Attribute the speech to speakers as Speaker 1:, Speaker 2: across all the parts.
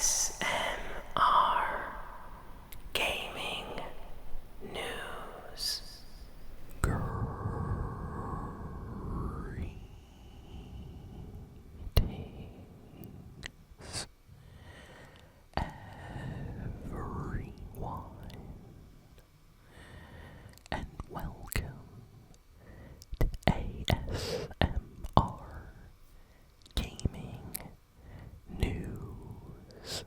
Speaker 1: ASMR Gaming News. Greetings, everyone, and welcome to ASMR Gaming News.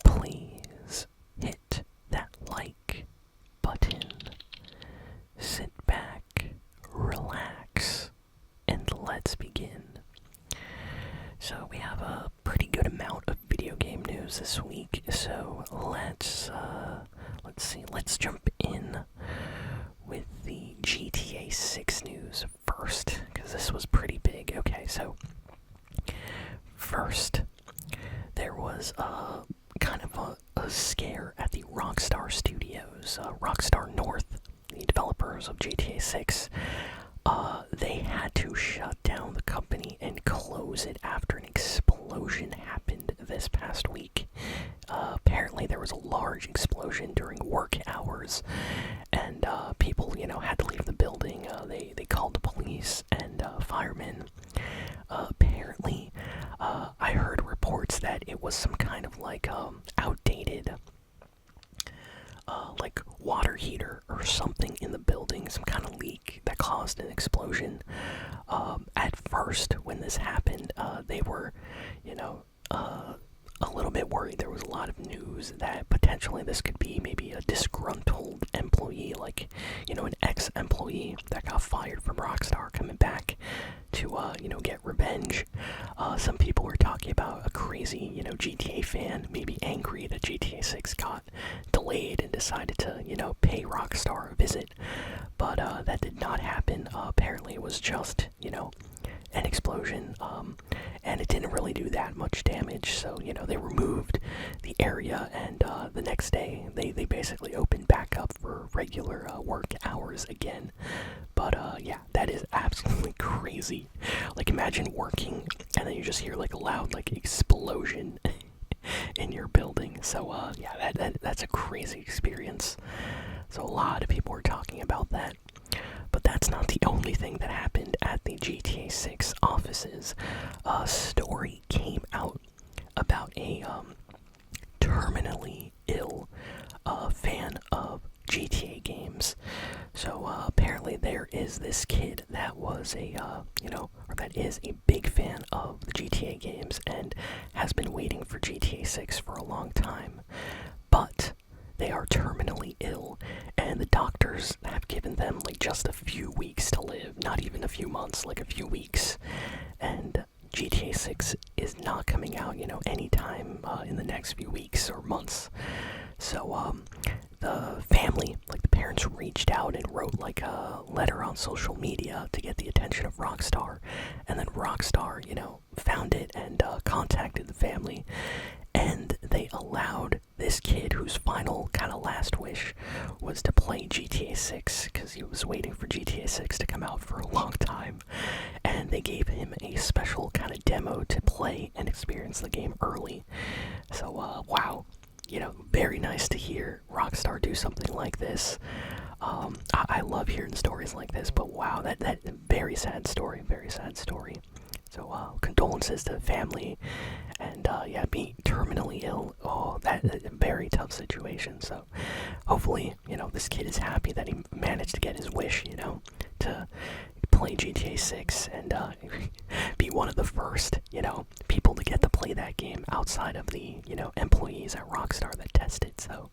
Speaker 1: Please hit that like button, sit back, relax, and let's begin. So we have a pretty good amount of video game news this week, so let's see, let's jump in with the GTA 6 news first, because this was pretty big. Okay, so first, there was kind of a scare at the Rockstar Studios. Rockstar North, the developers of GTA 6, they had to shut down the company and close it after an explosion happened this past week. Apparently there was a large explosion during work hours, and people, had to leave the building. They called the police and firemen. Apparently, I heard reports that it was some kind of outdated water heater or something in the building, some kind of leak that caused an explosion. At first, when this happened, they were, a little bit worried. There was a lot of news that potentially this could be maybe a disgruntled employee, an ex-employee that got fired from Rockstar coming back to, get revenge. Some people were talking about a crazy, GTA fan, maybe angry that GTA 6 got delayed and decided to, pay Rockstar a visit. But that did not happen. Apparently it was just, an explosion, and it didn't really do that much damage. So, they removed the area, and the next day they basically opened back up for regular work hours again. But yeah, that is absolutely crazy. Imagine working and then you just hear a loud explosion in your building. So yeah, that's a crazy experience. So a lot of people were talking about that. But that's not the only thing that happened at the GTA 6 offices. A story came out about a terminally ill fan of GTA games. So apparently there is this kid that was that is a big fan of the GTA games and has been waiting for GTA 6 for a long time. But they are terminally ill, and the doctors have given them just a few weeks to live, not even a few months, a few weeks. And GTA 6 is not coming out, anytime in the next few weeks or months. So the family, the parents, reached out and wrote a letter on social media to get the attention of Rockstar, and then Rockstar, found it and contacted the family, and they allowed this kid, whose final kind of last wish was to play GTA 6, because he was waiting for GTA 6 to come out for a long time, and they gave him a special kind of demo to play and experience the game early. So wow, very nice to hear Rockstar do something like this. I love hearing stories like this, but wow, that very sad story, very sad story. So condolences to the family, and yeah, being terminally ill, that is a very tough situation. So hopefully, this kid is happy that he managed to get his wish, to play GTA 6 and be one of the first, people to get to play that game outside of the, employees at Rockstar that tested. So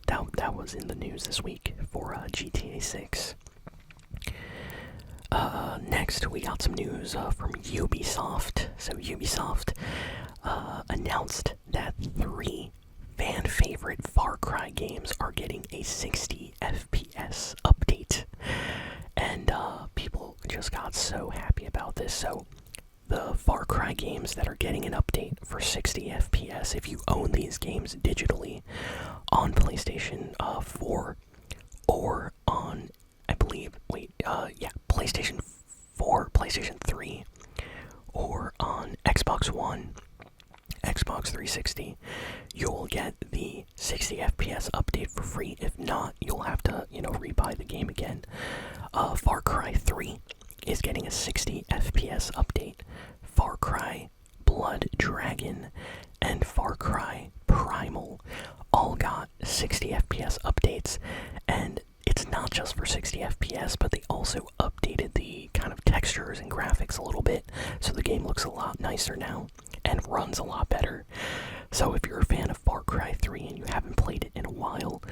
Speaker 1: that was in the news this week for GTA 6. Next, we got some news from Ubisoft. So Ubisoft announced that 3 fan-favorite Far Cry games are getting a 60 FPS update. And people just got so happy about this. So the Far Cry games that are getting an update for 60 FPS, if you own these games digitally on PlayStation 4 or on, I believe, PlayStation 4, PlayStation 3, or on Xbox One, Xbox 360, you'll get the 60 FPS update for free. If not, you'll have to, rebuy the game again. Far Cry 3 is getting a 60 FPS update. Far Cry Blood Dragon and Far Cry Primal all got 60 FPS updates, and it's not just for 60 FPS, but they also updated the kind of textures and graphics a little bit, so the game looks a lot nicer now and runs a lot better. So if you're a fan of Far Cry 3 and you haven't played it in a while,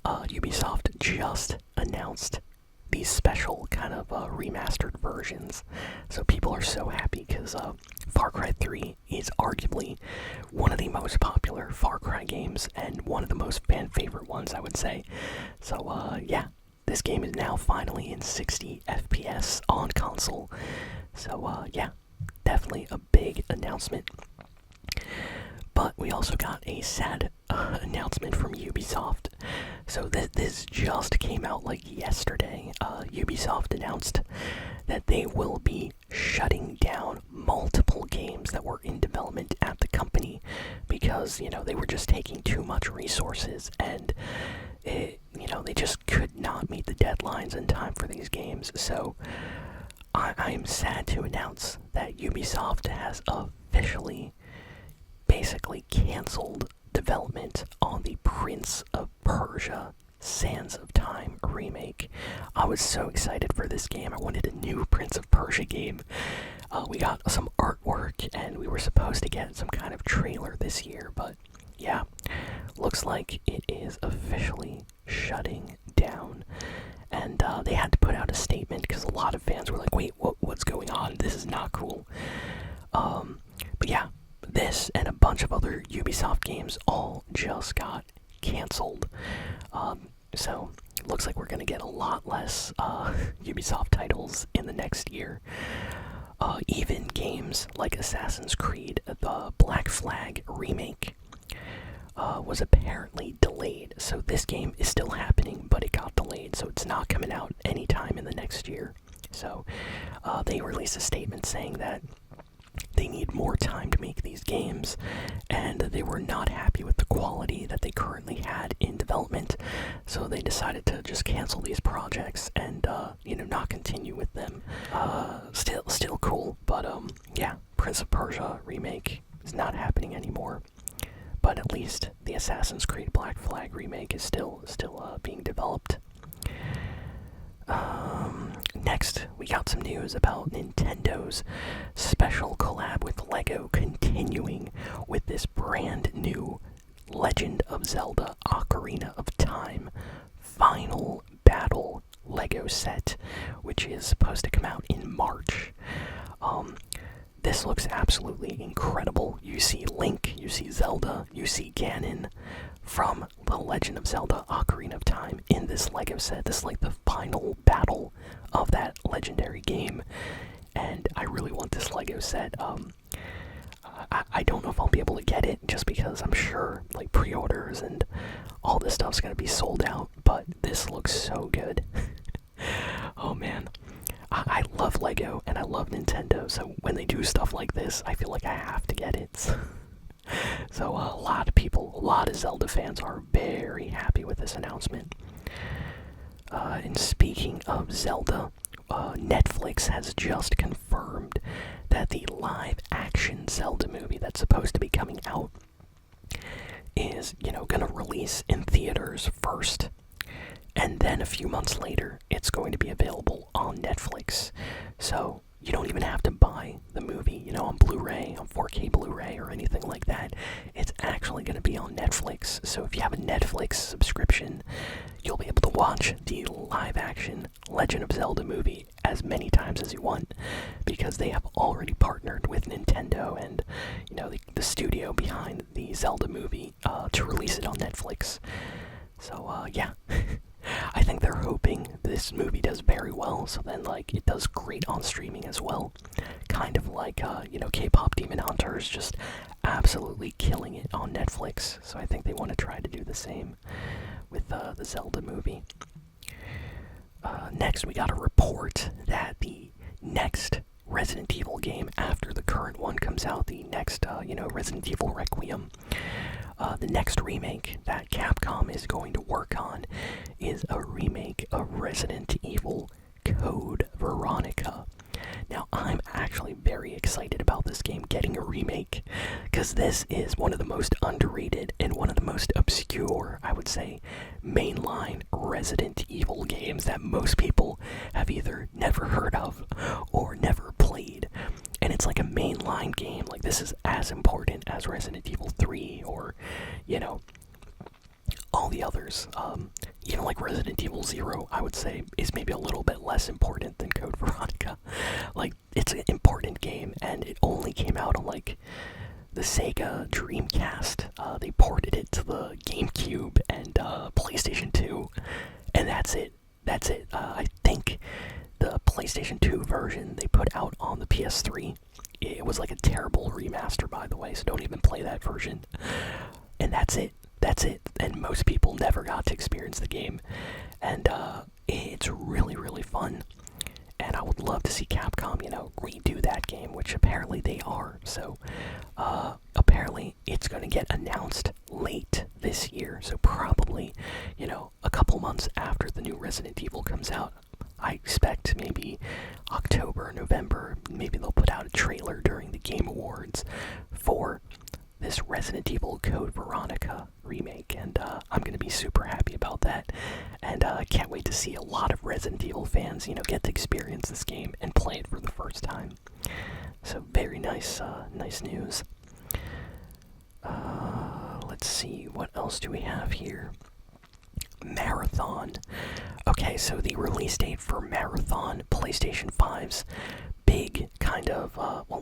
Speaker 1: Ubisoft just announced these special kind of remastered versions. So people are so happy because Far Cry 3 is arguably one of the most popular Far Cry games and one of the most fan favorite ones, I would say. So yeah, this game is now finally in 60 FPS on console. So yeah, definitely a big announcement. But we also got a sad announcement from Ubisoft. So this just came out like yesterday. Ubisoft announced that they will be shutting down multiple games that were in development at the company because, they were just taking too much resources and, they just could not meet the deadlines in time for these games. So I'm sad to announce that Ubisoft has officially basically canceled development on the Prince of Persia Sands of Time remake. I was so excited for this game. I wanted a new Prince of Persia game. We got some artwork and we were supposed to get some kind of trailer this year, but yeah, looks like it is officially shutting down. And they had to put out a statement because a lot of fans were like, wait, what's going on? This is not cool. But yeah, this and a bunch of other Ubisoft games all just got canceled. So looks like we're gonna get a lot less Ubisoft titles in the next year. Even games like Assassin's Creed, the Black Flag remake, was apparently delayed. So this game is still happening, but it got delayed, so it's not coming out anytime in the next year. So they released a statement saying that they need more time to make these games, and they were not happy with the quality that they currently had in development, so they decided to just cancel these projects and, not continue with them. Still cool, but, yeah, Prince of Persia remake is not happening anymore, but at least the Assassin's Creed Black Flag remake is still being developed. Next, we got some news about Nintendo's special collab with LEGO continuing with this brand new Legend of Zelda Ocarina of Time Final Battle LEGO set, which is supposed to come out in March. This looks absolutely incredible. You see Link, you see Zelda, you see Ganon from The Legend of Zelda Ocarina of Time in this LEGO set. This is like the final battle of that legendary game, and I really want this LEGO set. I don't know if I'll be able to get it just because I'm sure like pre-orders and all this stuff's gonna be sold out, but this looks so good. Oh man. I love LEGO and I love Nintendo, so when they do stuff like this, I feel like I have to get it. So a lot of people, a lot of Zelda fans are very happy with this announcement. And speaking of Zelda, Netflix has just confirmed that the live-action Zelda movie that's supposed to be coming out is, gonna release in theaters first. And then a few months later, it's going to be available on Netflix. So you don't even have to buy the movie, on Blu-ray, on 4K Blu-ray or anything like that. It's actually going to be on Netflix. So if you have a Netflix subscription, you'll be able to watch the live-action Legend of Zelda movie as many times as you want, because they have already partnered with Nintendo and, the studio behind the Zelda movie to release it on Netflix. So, yeah. I think they're hoping this movie does very well, so then, it does great on streaming as well. Kind of like, K-pop Demon Hunters just absolutely killing it on Netflix. So I think they want to try to do the same with the Zelda movie. Next, we got a report that the next Resident Evil game after the current one comes comes out, the next, Resident Evil Requiem. The next remake that Capcom is going to work on is a remake of Resident Evil Code Veronica. Now, I'm actually very excited about this game getting a remake, because this is one of the most underrated and one of the most obscure, I would say, mainline Resident Evil games that most people have either never heard of or never played. And it's like a mainline game. Like, this is as important as Resident Evil 3 or, all the others. Even like Resident Evil 0, I would say, is maybe a little bit less important than Code Veronica. Like, it's an important game, and it only came out on, like, the Sega Dreamcast. They ported it to the GameCube and PlayStation 2, and that's it. I think the PlayStation 2 version they put out on the PS3, it was like a terrible remaster, by the way, so don't even play that version. And that's it. And most people never got to experience the game. And it's really, really fun. And I would love to see Capcom, redo that game, which apparently they are. So, apparently it's going to get announced late this year. So probably, a couple months after the new Resident Evil comes out. I expect maybe October, November, maybe they'll put out a trailer during the Game Awards for this Resident Evil Code Veronica remake, and I'm going to be super happy about that, and I can't wait to see a lot of Resident Evil fans, get to experience this game and play it for the first time. So very nice news. Let's see, what else do we have here? Marathon. Okay, so the release date for Marathon, PlayStation 5's big kind of,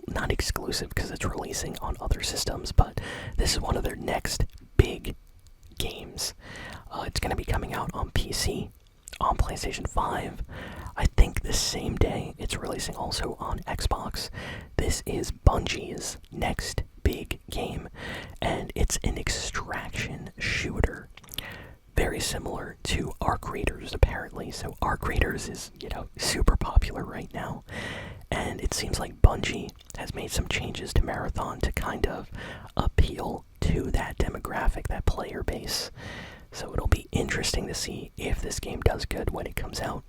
Speaker 1: not exclusive because it's releasing on other systems, but this is one of their next big games. It's going to be coming out on PC, on PlayStation 5. I think the same day it's releasing also on Xbox. This is Bungie's next big game, and it's an extraction shooter. Very similar to Arc Raiders, apparently. So Arc Raiders is, super popular right now. And it seems like Bungie has made some changes to Marathon to kind of appeal to that demographic, that player base. So it'll be interesting to see if this game does good when it comes out.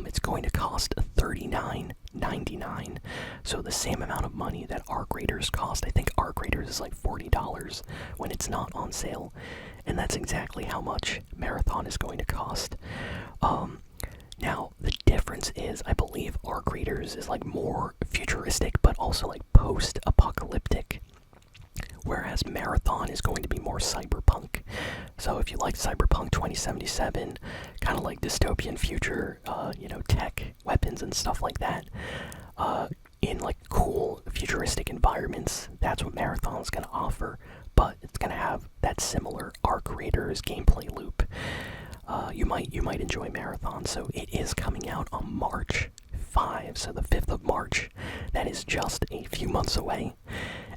Speaker 1: It's going to cost $39.99, so the same amount of money that Arc Raiders cost. I think Arc Raiders is like $40 when it's not on sale, and that's exactly how much Marathon is going to cost. Now, the difference is, I believe Arc Raiders is like more futuristic, but also like post-apocalyptic, whereas Marathon is going to be more cyberpunk. So if you like Cyberpunk 2077, kind of like dystopian future, tech, weapons and stuff like that, in like cool futuristic environments, that's what Marathon is going to offer, but it's going to have that similar Arc Raiders gameplay loop. You might enjoy Marathon. So it is coming out on March 5, so the 5th of March. That is just a few months away.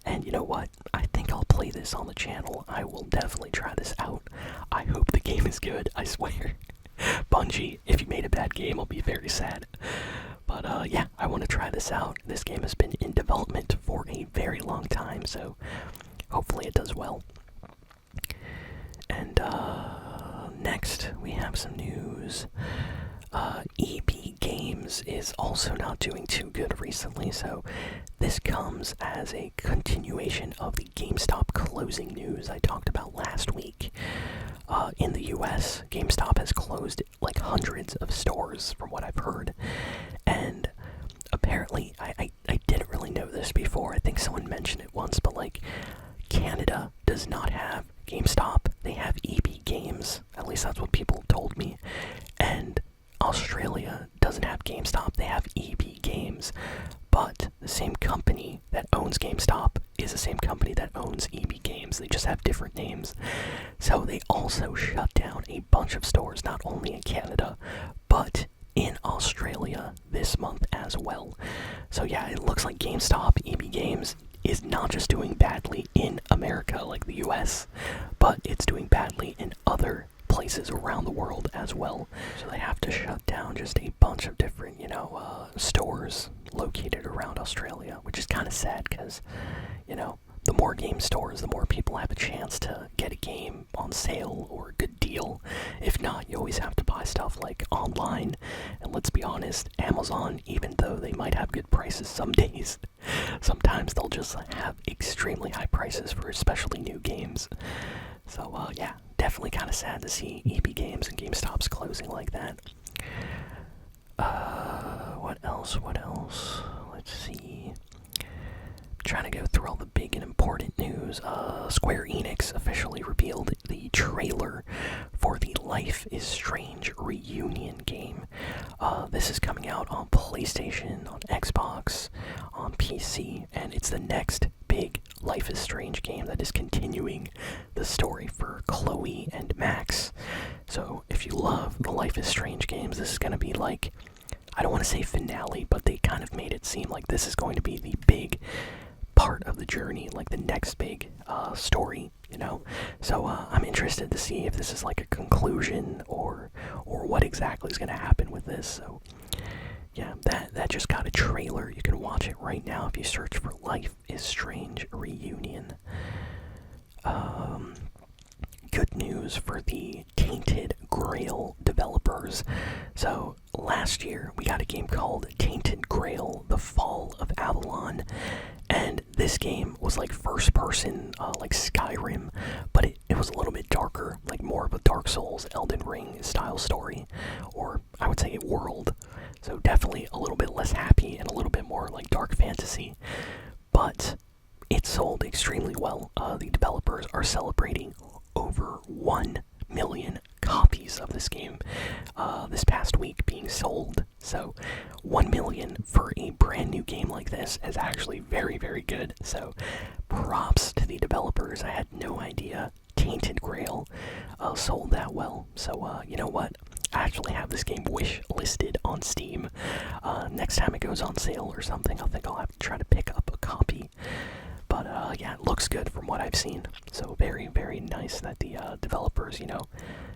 Speaker 1: And you know what? I think I'll play this on the channel. I will definitely try this out. I hope the game is good, I swear. Bungie, if you made a bad game, I'll be very sad. But yeah, I want to try this out. This game has been in development for a very long time, so hopefully it does well. And next, we have some news. EB Games is also not doing too good recently, so this comes as a continuation of the GameStop closing news I talked about last week. In the US, GameStop has closed like hundreds of stores from what I've heard, and apparently, I didn't really know this before. I think someone mentioned it once, but like, Canada does not have GameStop. They have EB Games. At least that's what people told me. And Australia doesn't have GameStop. They have EB Games. But the same company that owns GameStop is the same company that owns EB Games. They just have different names. So they also shut down a bunch of stores, not only in Canada, but in Australia this month as well. So yeah, it looks like GameStop, EB Games, is not just doing badly in America like the US, but it's doing badly in other places around the world as well. So they have to shut down just a bunch of different, stores located around Australia, which is kind of sad because, more game stores, the more people have a chance to get a game on sale or a good deal. If not, you always have to buy stuff like online. And let's be honest, Amazon, even though they might have good prices some days, sometimes they'll just have extremely high prices for especially new games. So yeah, definitely kind of sad to see EB Games and GameStop's closing like that. What else? What else? Let's see. Trying to go through all the big and important news. Square Enix officially revealed the trailer for the Life is Strange reunion game. This is coming out on PlayStation, on Xbox, on PC, and it's the next big Life is Strange game that is continuing the story for Chloe and Max. So if you love the Life is Strange games, this is going to be like, I don't want to say finale, but they kind of made it seem like this is going to be the big part of the journey, like the next big story, you know. So I'm interested to see if this is like a conclusion or what exactly is going to happen with this. So yeah, that just got a trailer. You can watch it right now if you search for Life is Strange reunion. Good news for the Tainted Grail developers. So last year we got a game called Tainted Grail: The Fall of Avalon, and this game was like first person, like Skyrim, but it was a little bit darker, like more of a Dark Souls, Elden Ring style story, or I would say a world. So definitely a little bit less happy and a little bit more like dark fantasy, but it sold extremely well. The developers are celebrating over 1 million copies of this game this past week being sold. So 1 million for a brand new game like this is actually very, very good. So props to the developers. I had no idea Tainted Grail sold that well. So you know what? I actually have this game wish listed on Steam. Next time it goes on sale or something, I think I'll have to try to pick up a copy. But yeah, it looks good from what I've seen. So very, very nice that the developers, you know,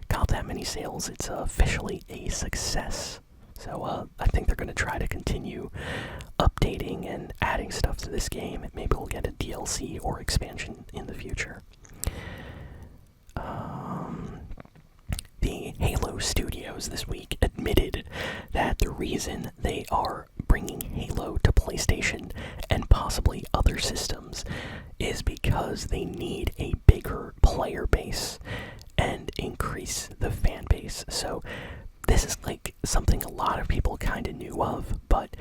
Speaker 1: got that many sales. It's officially a success. So I think they're going to try to continue updating and adding stuff to this game. Maybe we'll get a DLC or expansion in the future. The Halo Studios this week admitted that the reason they are bringing Halo to PlayStation and possibly other systems is because they need a bigger player base and increase the fan base. So this is like something a lot of people kind of knew of, but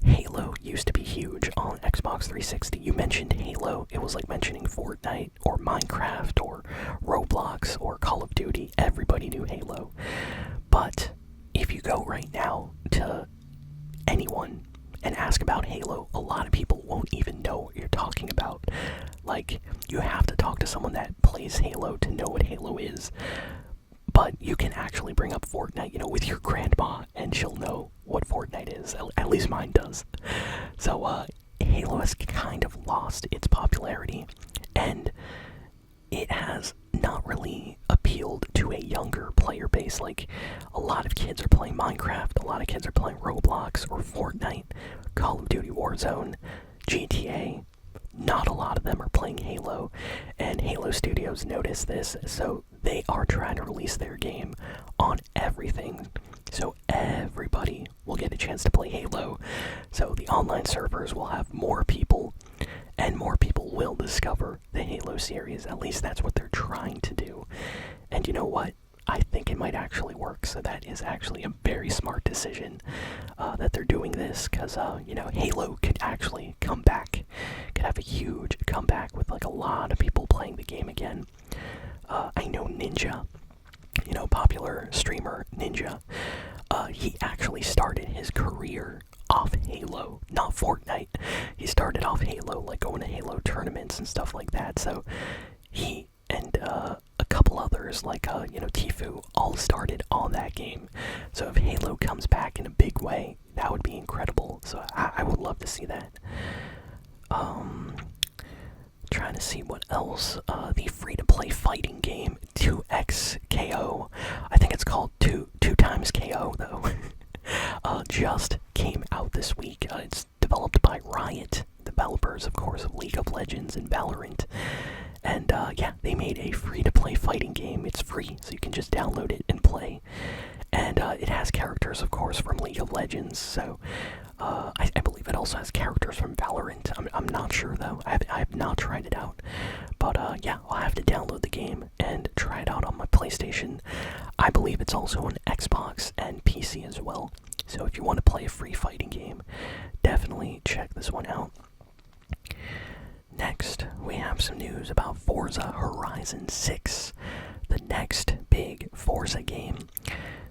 Speaker 1: Halo used to be huge on Xbox 360. You mentioned Halo, it was like mentioning Fortnite or Minecraft or Roblox or Call of Duty. Everybody knew Halo. But if you go right now to anyone and ask about Halo, a lot of people won't even know what you're talking about. Like, you have to talk to someone that plays Halo to know what Halo is. But you can actually bring up Fortnite, you know, with your grandma, and she'll know what Fortnite is. At least mine does. So, Halo has kind of lost its popularity, and it has not really appealed to a younger player base. Like, a lot of kids are playing Minecraft, a lot of kids are playing Roblox or Fortnite, Call of Duty Warzone, GTA. Not a lot of them are playing Halo, and Halo Studios noticed this, so they are trying to release their game on everything, so everybody will get a chance to play Halo. So the online servers will have more people, and more people will discover the Halo series. At least that's what they're trying to do. And you know what? I think it might actually work, so that is actually a very smart decision that they're doing this, because, you know, Halo could actually come back, could have a huge comeback with, like, a lot of people playing the game again. I know Ninja, you know, popular streamer Ninja, he actually started his career off Halo, not Fortnite. He started off Halo, like going to Halo tournaments and stuff like that, so he and a couple others like you know, Tfue, all started on that game. So if Halo comes back in a big way, that would be incredible. So I would love to see that. Trying to see what else. The free-to-play fighting game 2x-KO, I think it's called 2 times KO though, just came out this week. It's developed by Riot, developers of course of League of Legends and Valorant. And yeah, they made a free-to-play fighting game. It's free, so you can just download it and play. And it has characters, of course, from League of Legends. So I believe it also has characters from Valorant. I'm not sure though. I have not tried it out. But yeah, I'll have to download the game and try it out on my PlayStation. I believe it's also on Xbox and PC as well. So if you want to play a free fighting game, definitely check this one out. Next, we have some news about Forza Horizon 6, the next big Forza game.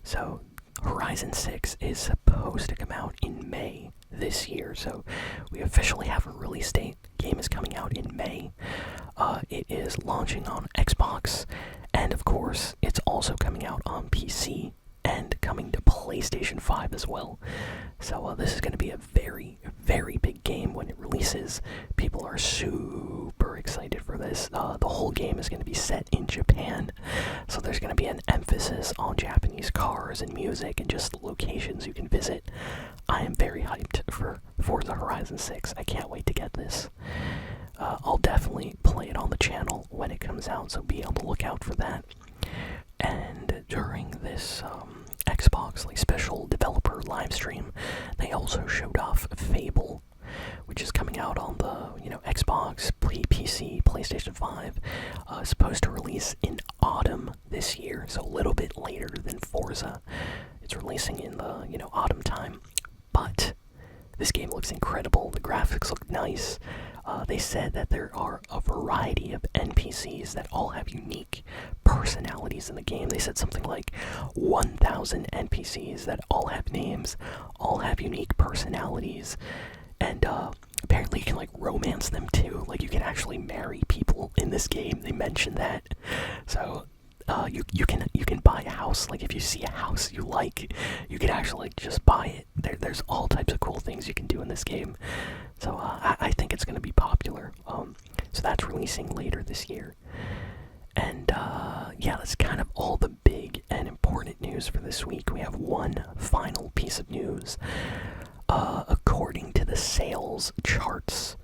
Speaker 1: So, Horizon 6 is supposed to come out in May this year, so we officially have a release date. Game is coming out in May. It is launching on Xbox, and of course, it's also coming out on PC and coming to PlayStation 5 as well. So this is going to be a very, very big game when it releases. People are super excited for this. The whole game is going to be set in Japan, so there's going to be an emphasis on Japanese cars and music and just locations you can visit. I am very hyped for Forza Horizon 6. I can't wait to get this. I'll definitely play it on the channel when it comes out, so be able to look out for that. And during this Xbox special developer live stream, they also showed off Fable, which is coming out on the Xbox, PC, PlayStation 5. Supposed to release in autumn this year, so a little bit later than Forza. It's releasing in the autumn time, but this game looks incredible. The graphics look nice. They said that there are a variety of NPCs that all have unique personalities in the game. They said something like 1,000 NPCs that all have names, all have unique personalities, and apparently you can romance them too. You can actually marry people in this game. They mentioned that. So you can buy a house. If you see a house you like, you can actually just buy it. There's all types of cool things you can do in this game. So I think it's going to be popular. So that's releasing later this year. And yeah, that's kind of all the big and important news for this week. We have one final piece of news. According to the sales charts,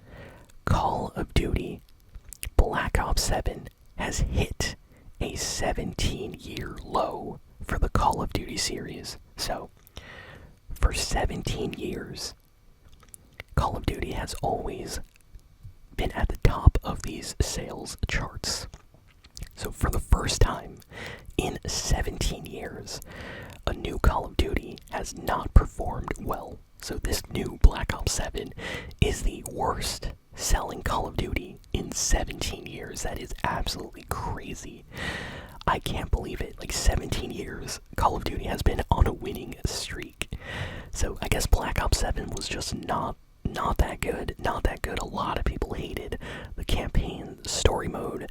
Speaker 1: Call of Duty Black Ops 7 has hit a 17-year low for the Call of Duty series. So, for 17 years, Call of Duty has always been at the top of these sales charts. So for the first time in 17 years, a new Call of Duty has not performed well. So this new Black Ops 7 is the worst selling Call of Duty in 17 years. That is absolutely crazy. I can't believe it. 17 years, Call of Duty has been on a winning streak. So I guess Black Ops 7 was just not that good. Not that good. A lot of people hated the campaign story mode.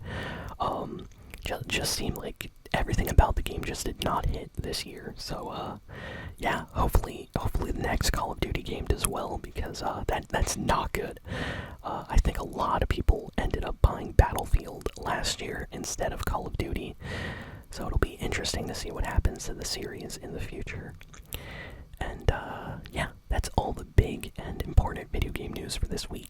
Speaker 1: Just seemed like everything about the game just did not hit this year. So yeah, hopefully the next Call of Duty game does well, because that's not good. I think a lot of people ended up buying Battlefield last year instead of Call of Duty. So it'll be interesting to see what happens to the series in the future. And yeah, that's all the big and important video game news for this week.